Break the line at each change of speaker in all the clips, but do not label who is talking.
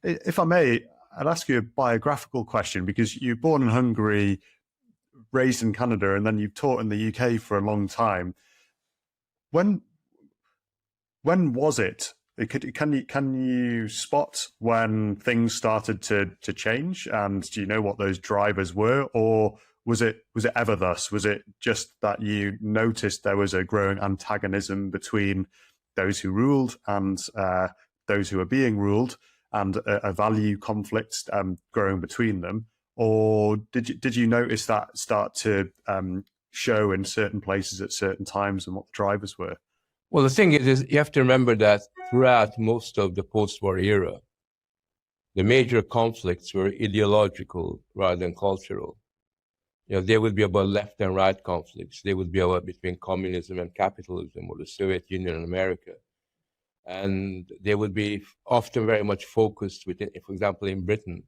If I may, I'd ask you a biographical question, because you're born in Hungary, raised in Canada, and then you've taught in the UK for a long time. When was it? Can you spot when things started to change, and do you know what those drivers were, or was it ever thus? Was it just that you noticed there was a growing antagonism between those who ruled and those who are being ruled, and a value conflict growing between them? Or did you notice that start to show in certain places at certain times, and what the drivers were?
Well, the thing is you have to remember that throughout most of the post-war era, the major conflicts were ideological rather than cultural. There would be about left and right conflicts. They would be about between communism and capitalism, or the Soviet Union and America. And they would be often very much focused within, for example, in Britain,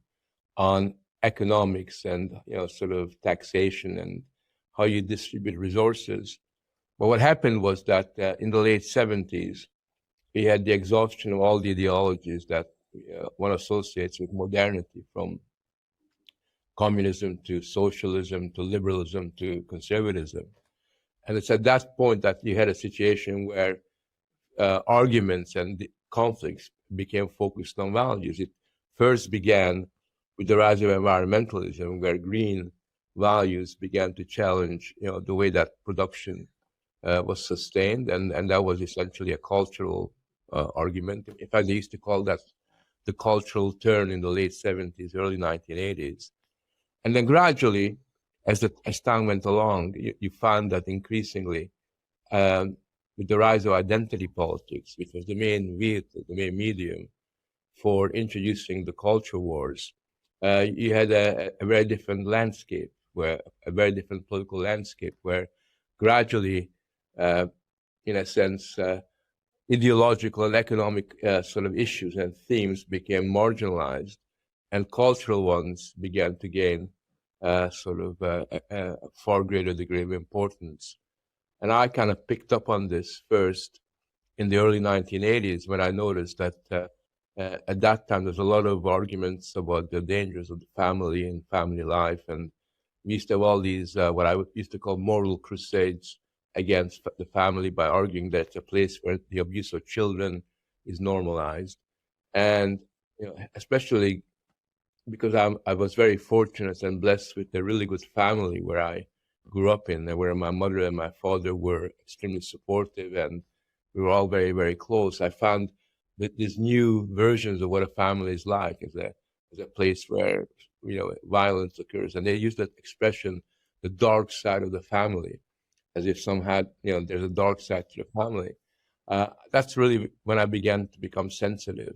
on economics and sort of taxation and how you distribute resources. But what happened was that in the late 70s, we had the exhaustion of all the ideologies that one associates with modernity, from communism to socialism to liberalism to conservatism. And it's at that point that you had a situation where arguments and conflicts became focused on values. It first began with the rise of environmentalism, where green values began to challenge the way that production was sustained, and that was essentially a cultural argument. In fact, they used to call that the cultural turn in the late 70s, early 1980s. And then gradually, as time went along, you found that increasingly, with the rise of identity politics, which was the main vehicle, the main medium for introducing the culture wars, you had a very different landscape, a very different political landscape, where gradually, in a sense, ideological and economic sort of issues and themes became marginalized, and cultural ones began to gain sort of a far greater degree of importance. And I kind of picked up on this first in the early 1980s, when I noticed that at that time there's a lot of arguments about the dangers of the family and family life, and we used to have all these what I used to call moral crusades against the family, by arguing that it's a place where the abuse of children is normalized. And especially because I was very fortunate and blessed with a really good family where I grew up in, where my mother and my father were extremely supportive, and we were all very, very close. I found that these new versions of what a family is like is a place where violence occurs, and they use that expression, the dark side of the family, as if somehow there's a dark side to the family. That's really when I began to become sensitive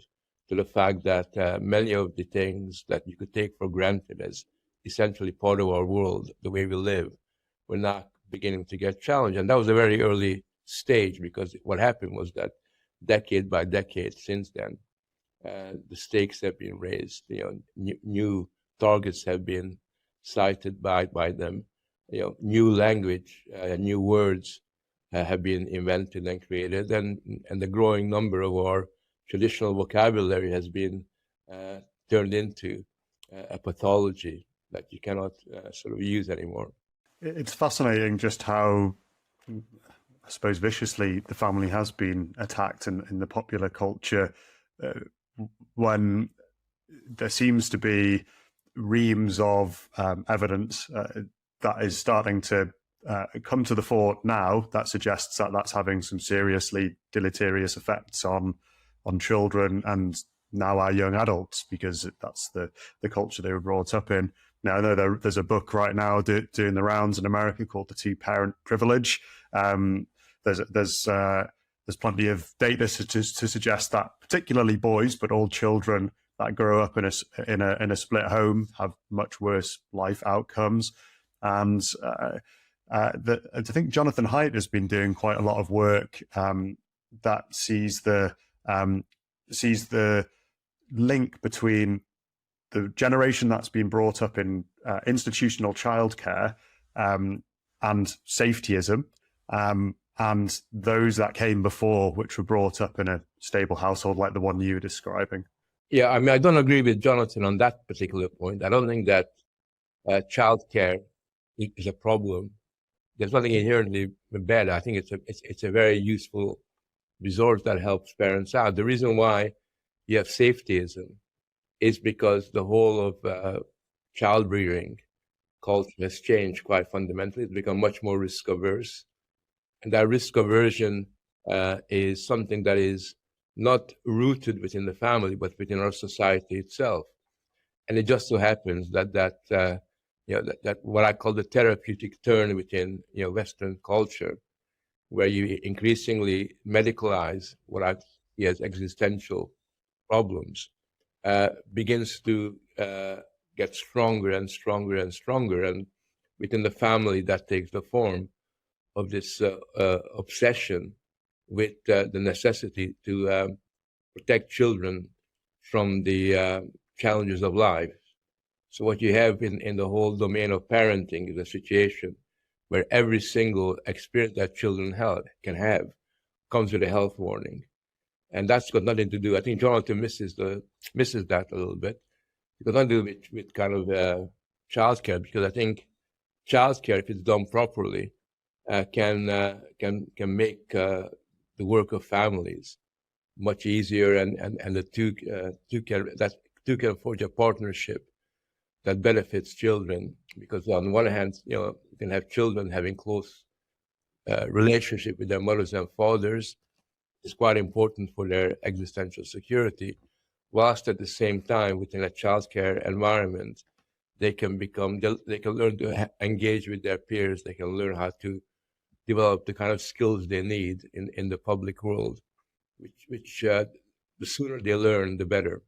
to the fact that many of the things that you could take for granted as essentially part of our world, the way we live, were not beginning to get challenged. And that was a very early stage, because what happened was that decade by decade since then, the stakes have been raised. New targets have been cited by them. New language, new words have been invented and created, and the growing number of our traditional vocabulary has been turned into a pathology that you cannot sort of use anymore.
It's fascinating just how, I suppose, viciously the family has been attacked in the popular culture, when there seems to be reams of evidence that is starting to come to the fore now that suggests that that's having some seriously deleterious effects on children and now our young adults, because that's the culture they were brought up in. Now, I know there's a book right now doing the rounds in America called The Two-Parent Privilege. There's plenty of data to suggest that particularly boys, but all children that grow up in a split home have much worse life outcomes. And I think Jonathan Haidt has been doing quite a lot of work that sees the link between the generation that's been brought up in institutional childcare and safetyism, and those that came before, which were brought up in a stable household like the one you were describing.
Yeah, I mean, I don't agree with Jonathan on that particular point. I don't think that childcare is a problem. There's nothing inherently bad. I think it's a very useful resource that helps parents out. The reason why you have safetyism is because the whole of child rearing culture has changed quite fundamentally. It's become much more risk averse. And that risk aversion is something that is not rooted within the family, but within our society itself. And it just so happens that what I call the therapeutic turn within Western culture, where you increasingly medicalize what I see as existential problems, begins to get stronger and stronger and stronger. And within the family, that takes the form of this obsession with the necessity to protect children from the challenges of life. So what you have in the whole domain of parenting is a situation where every single experience that children can have comes with a health warning. And that's got nothing to do, I think Jonathan misses that a little bit. It's got nothing to do with kind of childcare, because I think childcare, if it's done properly, can make the work of families much easier, and the two can forge a partnership that benefits children. Because on one hand, you can have children having close relationship with their mothers and fathers. Is quite important for their existential security, whilst at the same time within a childcare environment, they can learn to engage with their peers. They can learn how to develop the kind of skills they need in the public world, which the sooner they learn, the better.